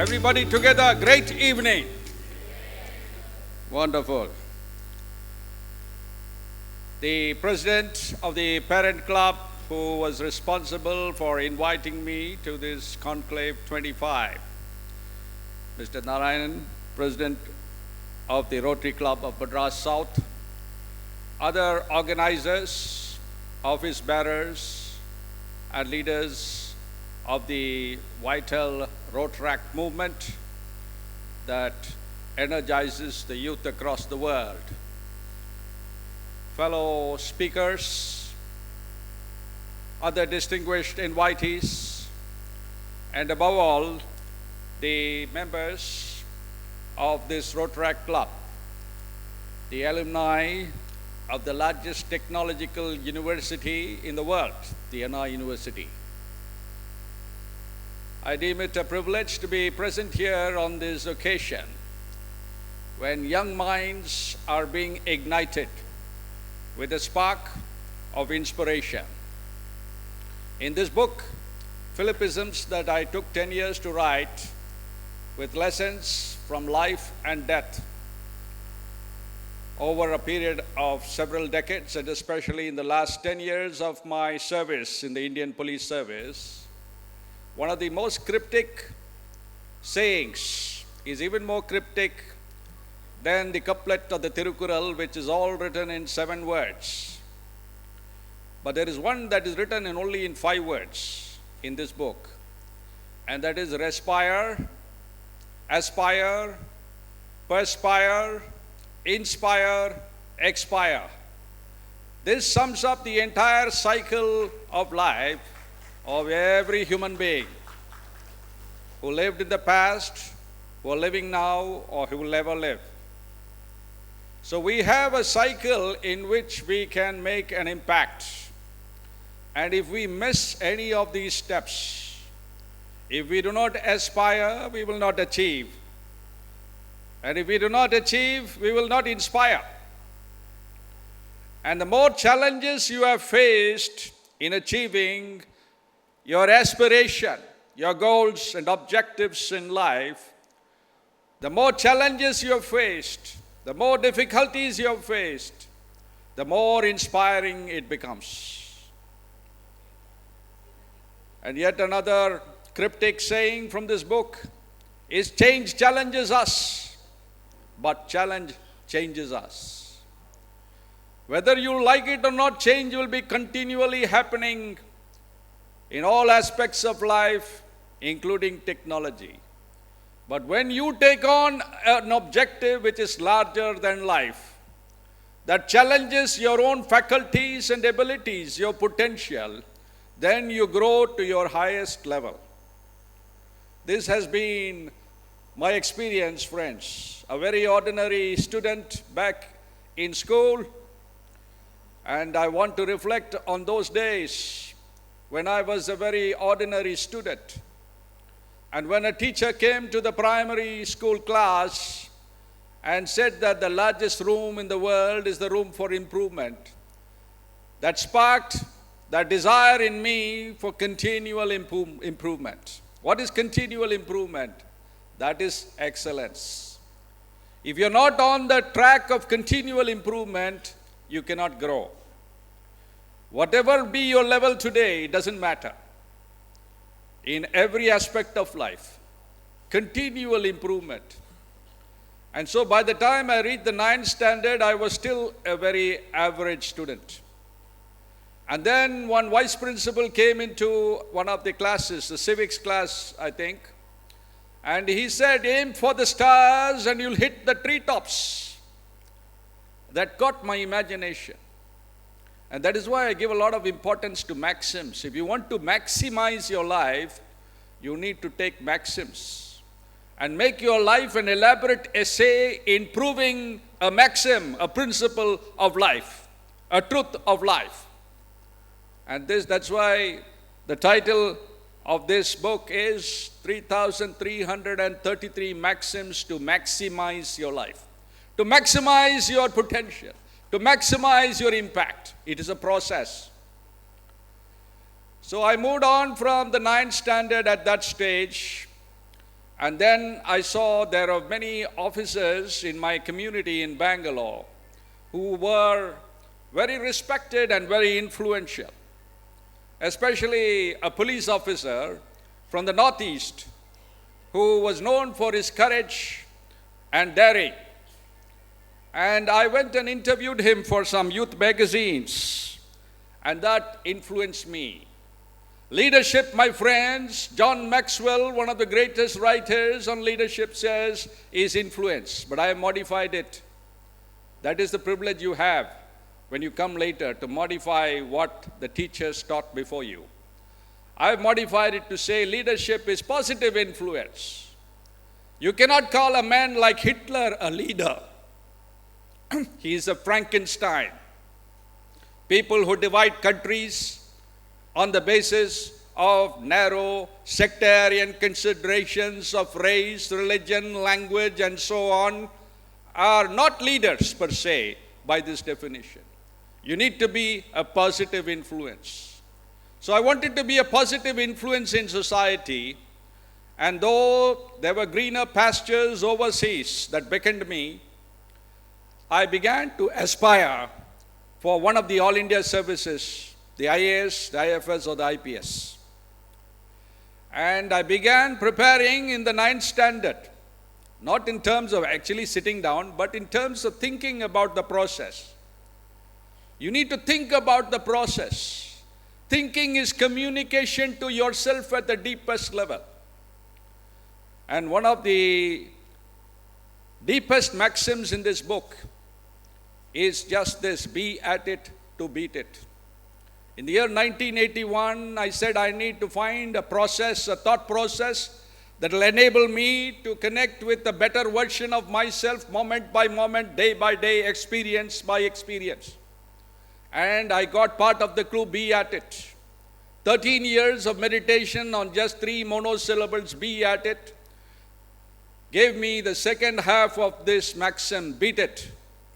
Everybody together, great evening. Wonderful. The president of the parent club who was responsible for inviting me to this conclave 25, Mr. Narayanan, president of the Rotary Club of Madras South, other organizers, office bearers, and leaders of the vital Rotaract movement that energizes the youth across the world. Fellow speakers, other distinguished invitees, and above all, the members of this Rotaract Club, the alumni of the largest technological university in the world, the Anna University. I deem it a privilege to be present here on this occasion when young minds are being ignited with a spark of inspiration. In this book, Fillipisms, that I took 10 years to write, with lessons from life and death over a period of several decades, and especially in the last 10 years of my service in the Indian Police Service, one of the most cryptic sayings is even more cryptic than the couplet of the Tirukural, which is all written in 7 words. But there is one that is written only in 5 words in this book, and that is respire, aspire, perspire, inspire, expire. This sums up the entire cycle of life of every human being who lived in the past, who are living now, or who will ever live. So we have a cycle in which we can make an impact. And if we miss any of these steps, if we do not aspire, we will not achieve. And if we do not achieve, we will not inspire. And the more challenges you have faced in achieving your aspiration, your goals and objectives in life, the more challenges you have faced, the more difficulties you have faced, the more inspiring it becomes. And yet another cryptic saying from this book is, change challenges us, but challenge changes us. Whether you like it or not, change will be continually happening in all aspects of life, including technology. But when you take on an objective which is larger than life, that challenges your own faculties and abilities, your potential, then you grow to your highest level. This has been my experience, friends. A very ordinary student back in school, and I want to reflect on those days when I was a very ordinary student. And when a teacher came to the primary school class and said that the largest room in the world is the room for improvement, that sparked that desire in me for continual improvement. What is continual improvement? That is excellence. If you're not on the track of continual improvement, you cannot grow. Whatever be your level today, it doesn't matter. In every aspect of life, continual improvement. And so by the time I reached the 9th standard, I was still a very average student. And then one vice principal came into one of the classes, the civics class, I think, and he said, aim for the stars and you'll hit the treetops. That caught my imagination. And that is why I give a lot of importance to maxims. If you want to maximize your life, you need to take maxims and make your life an elaborate essay in proving a maxim, a principle of life, a truth of life. And that's why the title of this book is 3,333 Maxims to Maximize Your Life, to maximize your potential, to maximize your impact. It is a process. So I moved on from the 9th standard at that stage, And then I saw there are many officers in my community in Bangalore who were very respected and very influential, especially a police officer from the Northeast who was known for his courage and daring. And I went and interviewed him for some youth magazines, and that influenced me. Leadership, my friends, John Maxwell, one of the greatest writers on leadership, says is influence, but I have modified it. That is the privilege you have when you come later to modify what the teachers taught before you. I have modified it to say leadership is positive influence. You cannot call a man like Hitler a leader. He is a Frankenstein. People who divide countries on the basis of narrow sectarian considerations of race, religion, language, and so on, are not leaders per se by this definition. You need to be a positive influence. So I wanted to be a positive influence in society, and though there were greener pastures overseas that beckoned me, I began to aspire for one of the All India services, the IAS, the IFS, or the IPS. And I began preparing in the 9th standard, not in terms of actually sitting down, but in terms of thinking about the process. You need to think about the process. Thinking is communication to yourself at the deepest level. And one of the deepest maxims in this book is just this: be at it to beat it. In the year 1981, I said I need to find a process, a thought process that will enable me to connect with a better version of myself, moment by moment, day by day, experience by experience. And I got part of the clue: be at it. 13 years of meditation on just 3 monosyllables, be at it, gave me the second half of this maxim: beat it.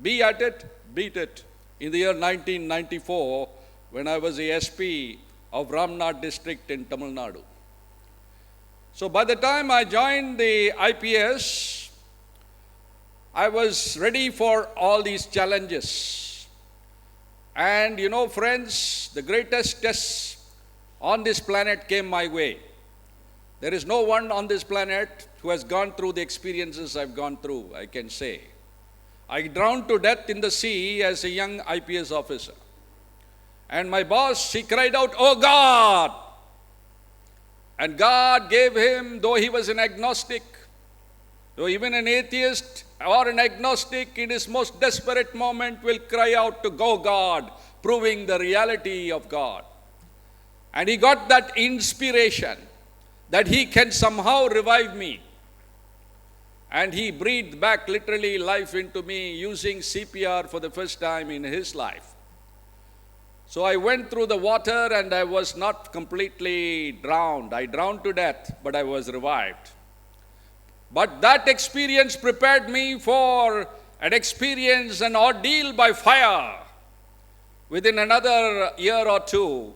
Be at it, beat it. In the year 1994, when I was the SP of Ramnath district in Tamil Nadu. So by the time I joined the IPS, I was ready for all these challenges. And you know, friends, the greatest tests on this planet came my way. There is no one on this planet who has gone through the experiences I've gone through, I can say. I drowned to death in the sea as a young IPS officer. And my boss, she cried out, "Oh God!" And God gave him, though he was an agnostic, though even an atheist or an agnostic in his most desperate moment will cry out to go God, proving the reality of God. And he got that inspiration that he can somehow revive me. And he breathed back literally life into me using CPR for the first time in his life. So I went through the water and I was not completely drowned. I drowned to death, but I was revived. But that experience prepared me for an experience, an ordeal by fire. Within another year or two,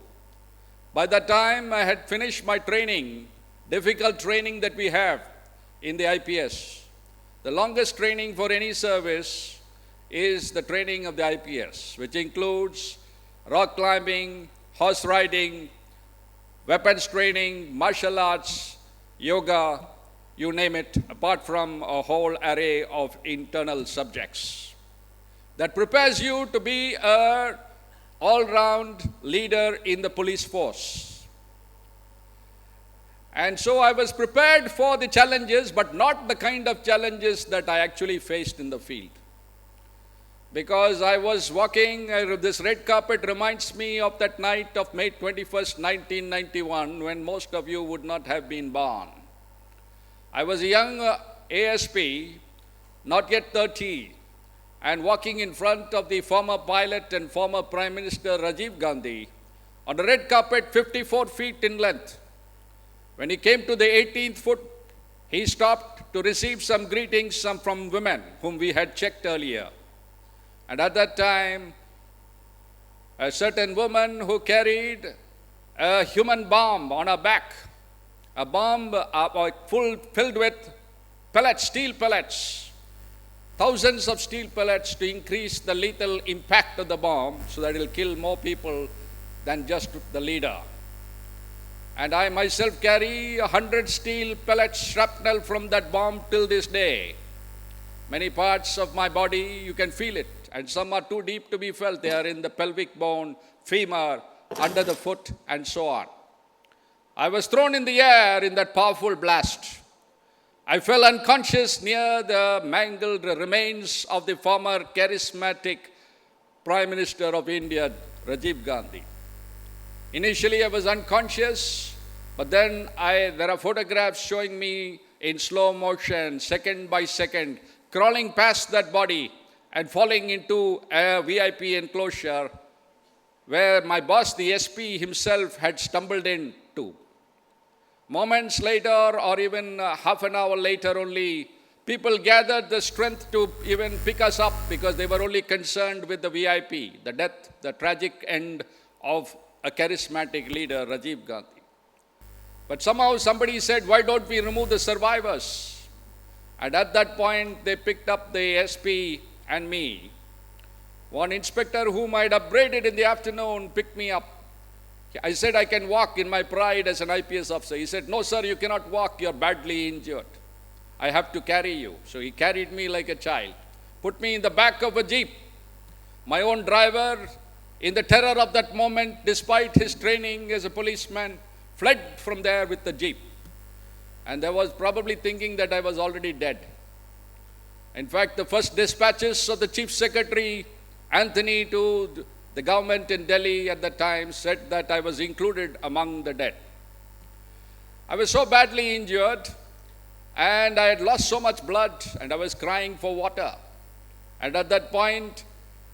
by the time I had finished my training, difficult training that we have in the IPS, the longest training for any service is the training of the IPS, which includes rock climbing, horse riding, weapons training, martial arts, yoga, you name it, apart from a whole array of internal subjects that prepares you to be an all-round leader in the police force. And so I was prepared for the challenges, but not the kind of challenges that I actually faced in the field. Because I was walking, this red carpet reminds me of that night of May 21st, 1991, when most of you would not have been born. I was a young ASP, not yet 30, and walking in front of the former pilot and former Prime Minister Rajiv Gandhi on the red carpet, 54 feet in length. When he came to the 18th foot, he stopped to receive some greetings from women whom we had checked earlier. And at that time, a certain woman who carried a human bomb on her back a bomb filled with pellets, steel pellets, thousands of steel pellets to increase the lethal impact of the bomb so that it will kill more people than just the leader. And I myself carry 100 steel pellets shrapnel from that bomb till this day. Many parts of my body, you can feel it, and some are too deep to be felt. They are in the pelvic bone, femur, under the foot, and so on. I was thrown in the air in that powerful blast. I fell unconscious near the mangled remains of the former charismatic Prime Minister of India, Rajiv Gandhi. Initially, I was unconscious, but then there are photographs showing me in slow motion, second by second, crawling past that body and falling into a VIP enclosure where my boss, the SP himself, had stumbled into. Moments later, or even half an hour later only, people gathered the strength to even pick us up because they were only concerned with the VIP, the death, the tragic end of a charismatic leader, Rajiv Gandhi. But somehow somebody said, why don't we remove the survivors? And at that point, they picked up the SP and me. One inspector whom I had upbraided in the afternoon picked me up. I said, I can walk in my pride as an IPS officer. He said, no, sir, you cannot walk. You're badly injured. I have to carry you. So he carried me like a child, put me in the back of a jeep. My own driver, in the terror of that moment, despite his training as a policeman, fled from there with the jeep. And I was probably thinking that I was already dead. In fact, the first dispatches of the Chief Secretary, Anthony, to the government in Delhi at the time said that I was included among the dead. I was so badly injured, and I had lost so much blood, and I was crying for water. And at that point,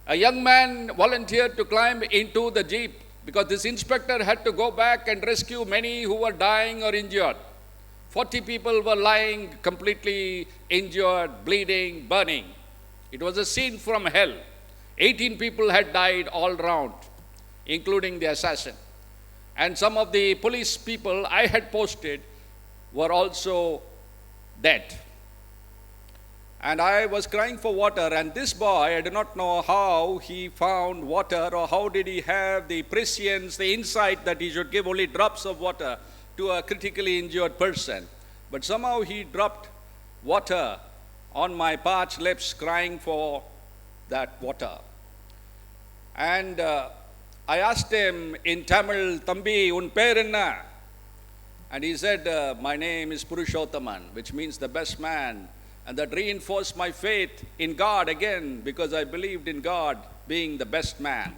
a young man volunteered to climb into the jeep because this inspector had to go back and rescue many who were dying or injured. 40 people were lying completely injured, bleeding, burning. It was a scene from hell. 18 people had died all round, including the assassin. And some of the police people I had posted were also dead. And I was crying for water, and this boy, I do not know how he found water or how did he have the prescience, the insight that he should give only drops of water to a critically injured person. But somehow he dropped water on my parched lips, crying for that water. And I asked him in Tamil, Thambi, un per enna? And he said, my name is Purushothaman, which means the best man. And that reinforced my faith in God again, because I believed in God being the best man.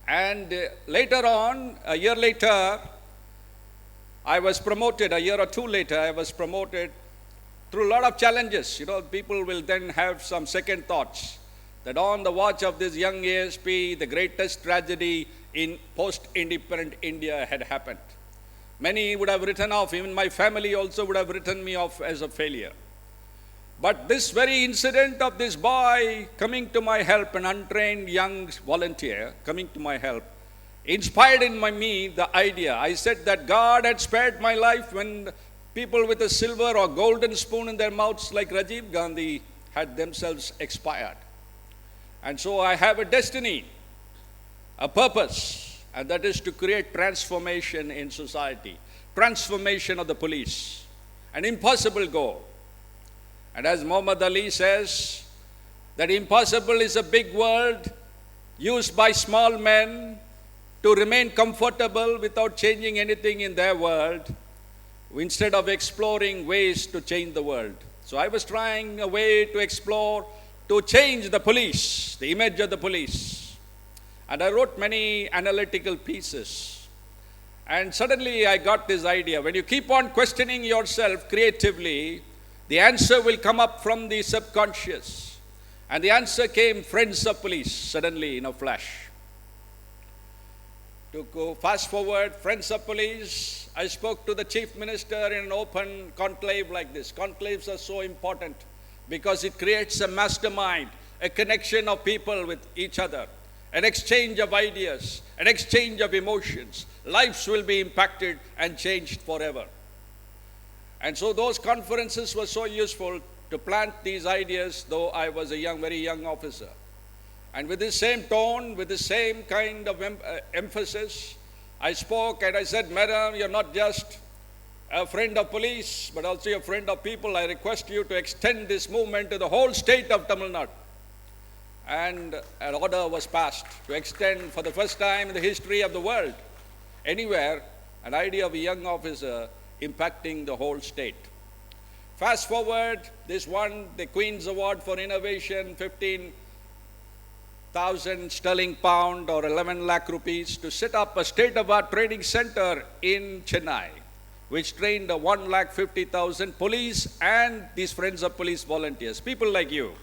And later on, a year later, I was promoted. A year or two later, I was promoted through a lot of challenges. You know, people will then have some second thoughts that on the watch of this young ASP, the greatest tragedy in post-independent India had happened. Many would have written off, even my family also would have written me off as a failure. But this very incident of this boy coming to my help, an untrained young volunteer coming to my help, inspired in me the idea. I said that God had spared my life when people with a silver or golden spoon in their mouths like Rajiv Gandhi had themselves expired. And so I have a destiny, a purpose, and that is to create transformation in society, transformation of the police, an impossible goal. And as Muhammad Ali says, that impossible is a big word used by small men to remain comfortable without changing anything in their world, instead of exploring ways to change the world. So I was trying a way to explore, to change the police, the image of the police. And I wrote many analytical pieces. And suddenly I got this idea. When you keep on questioning yourself creatively, the answer will come up from the subconscious. And the answer came, Friends of Police, suddenly in a flash. To go fast forward, Friends of Police, I spoke to the Chief Minister in an open conclave like this. Conclaves are so important because it creates a mastermind, a connection of people with each other. an exchange of ideas, an exchange of emotions. Lives will be impacted and changed forever. And so those conferences were so useful to plant these ideas, though I was a very young officer. And with the same tone, with the same kind of emphasis, I spoke and I said, Madam, you're not just a friend of police, but also a friend of people. I request you to extend this movement to the whole state of Tamil Nadu. And an order was passed to extend for the first time in the history of the world, anywhere, an idea of a young officer impacting the whole state. Fast forward, this won the Queen's Award for Innovation, 15,000 sterling pound or 11 lakh rupees to set up a state-of-art training center in Chennai, which trained 1,50,000 police and these Friends of Police volunteers, people like you.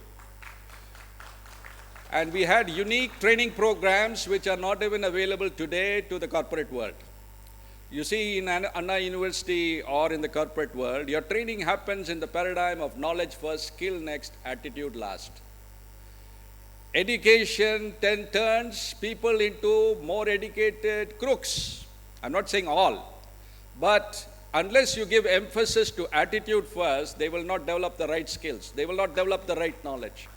And we had unique training programs which are not even available today to the corporate world. You see, in Anna University or in the corporate world, your training happens in the paradigm of knowledge first, skill next, attitude last. Education turns people into more educated crooks. I'm not saying all, but unless you give emphasis to attitude first, they will not develop the right skills. They will not develop the right knowledge.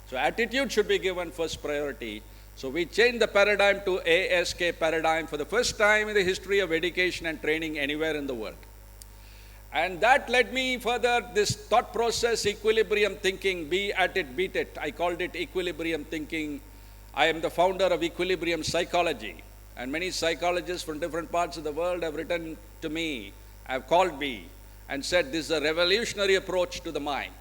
So attitude should be given first priority. So we changed the paradigm to ASK paradigm for the first time in the history of education and training anywhere in the world. And that led me further, this thought process, equilibrium thinking, be at it, beat it. I called it equilibrium thinking. I am the founder of equilibrium psychology. And many psychologists from different parts of the world have written to me, have called me and said this is a revolutionary approach to the mind.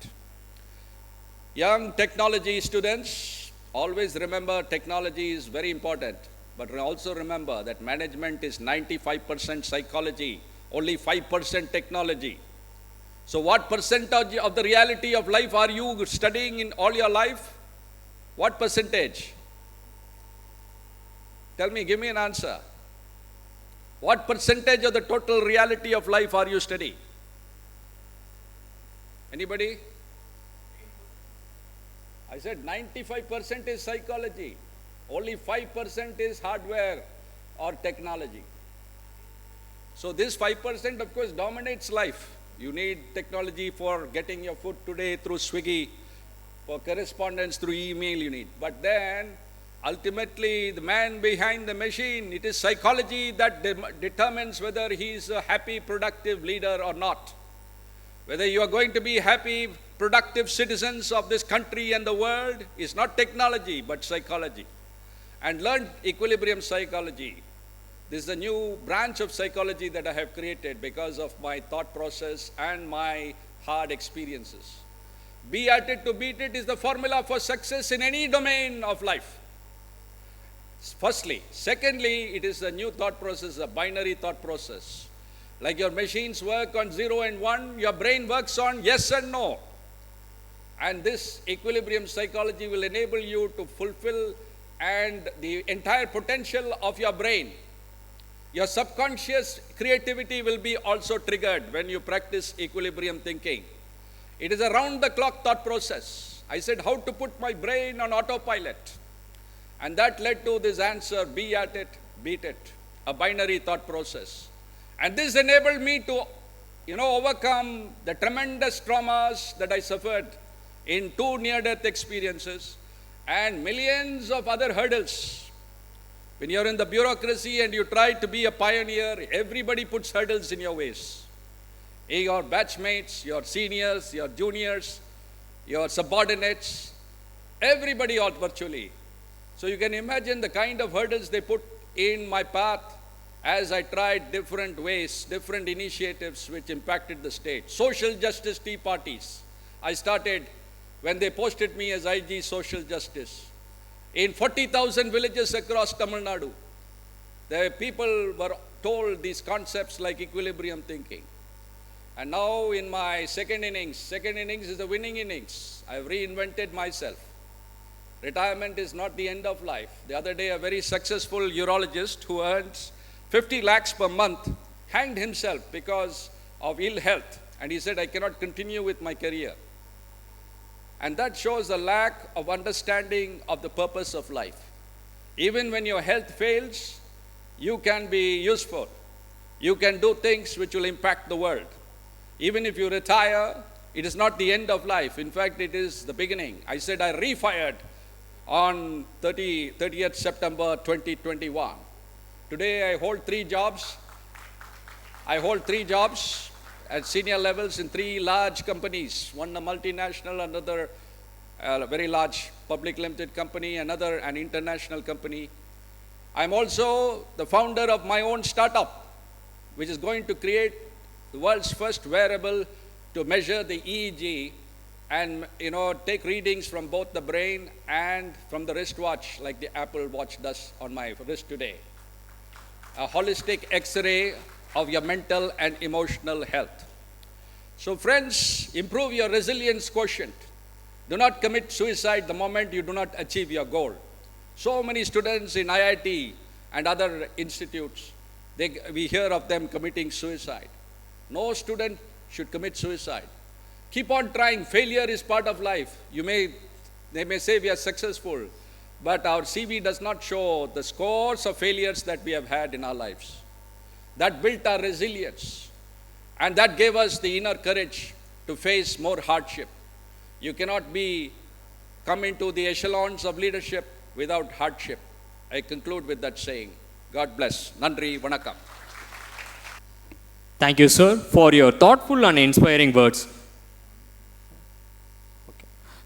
Young technology students, always remember technology is very important, but also remember that management is 95% psychology, only 5% technology. So what percentage of the reality of life are you studying in all your life? What percentage? Tell me, give me an answer. What percentage of the total reality of life are you studying? Anybody? I said 95% is psychology. Only 5% is hardware or technology. So this 5% of course dominates life. You need technology for getting your food today through Swiggy, for correspondence through email you need. But then ultimately the man behind the machine, it is psychology that determines whether he is a happy, productive leader or not. Whether you are going to be happy, productive citizens of this country and the world is not technology, but psychology. And learn equilibrium psychology. This is a new branch of psychology that I have created because of my thought process and my hard experiences. Be at it to beat it is the formula for success in any domain of life. Firstly. Secondly, it is a new thought process, a binary thought process. Like your machines work on 0 and 1, your brain works on yes and no. And this equilibrium psychology will enable you to fulfill and the entire potential of your brain. Your subconscious creativity will be also triggered when you practice equilibrium thinking. It is a round-the-clock thought process. I said how to put my brain on autopilot. And that led to this answer, be at it, beat it, a binary thought process. And this enabled me to, overcome the tremendous traumas that I suffered in 2 near-death experiences and millions of other hurdles. When you're in the bureaucracy and you try to be a pioneer, everybody puts hurdles in your ways. Your batchmates, your seniors, your juniors, your subordinates, everybody all virtually. So you can imagine the kind of hurdles they put in my path as I tried different ways, different initiatives which impacted the state. Social justice tea parties. I started when they posted me as IG Social Justice. In 40,000 villages across Tamil Nadu, the people were told these concepts like equilibrium thinking. And now in my second innings is the winning innings. I've reinvented myself. Retirement is not the end of life. The other day, a very successful urologist who earns 50 lakhs per month hanged himself because of ill health. And he said, I cannot continue with my career. And that shows the lack of understanding of the purpose of life. Even when your health fails, you can be useful. You can do things which will impact the world. Even if you retire, it is not the end of life. In fact, it is the beginning. I said I refired on 30th September 2021. Today I hold 3 jobs. I hold 3 jobs at senior levels in 3 large companies. One a multinational, another a very large public limited company, another an international company. I'm also the founder of my own startup, which is going to create the world's first wearable to measure the EEG and take readings from both the brain and from the wristwatch, like the Apple Watch does on my wrist today. A holistic X-ray of your mental and emotional health. So friends, improve your resilience quotient. Do not commit suicide the moment you do not achieve your goal. So many students in IIT and other institutes, we hear of them committing suicide. No student should commit suicide. Keep on trying. Failure is part of life. They may say we are successful, but our CV does not show the scores of failures that we have had in our lives. That built our resilience, and that gave us the inner courage to face more hardship. You cannot come into the echelons of leadership without hardship. I conclude with that saying. God bless. Nandri, Vanakkam. Thank you, sir, for your thoughtful and inspiring words.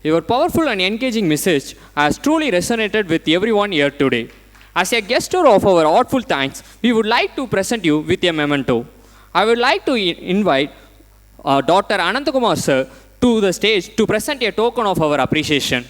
Your powerful and engaging message has truly resonated with everyone here today. As a gesture of our heartfelt thanks, we would like to present you with a memento. I would like to invite Dr. Anantakumar sir to the stage to present a token of our appreciation.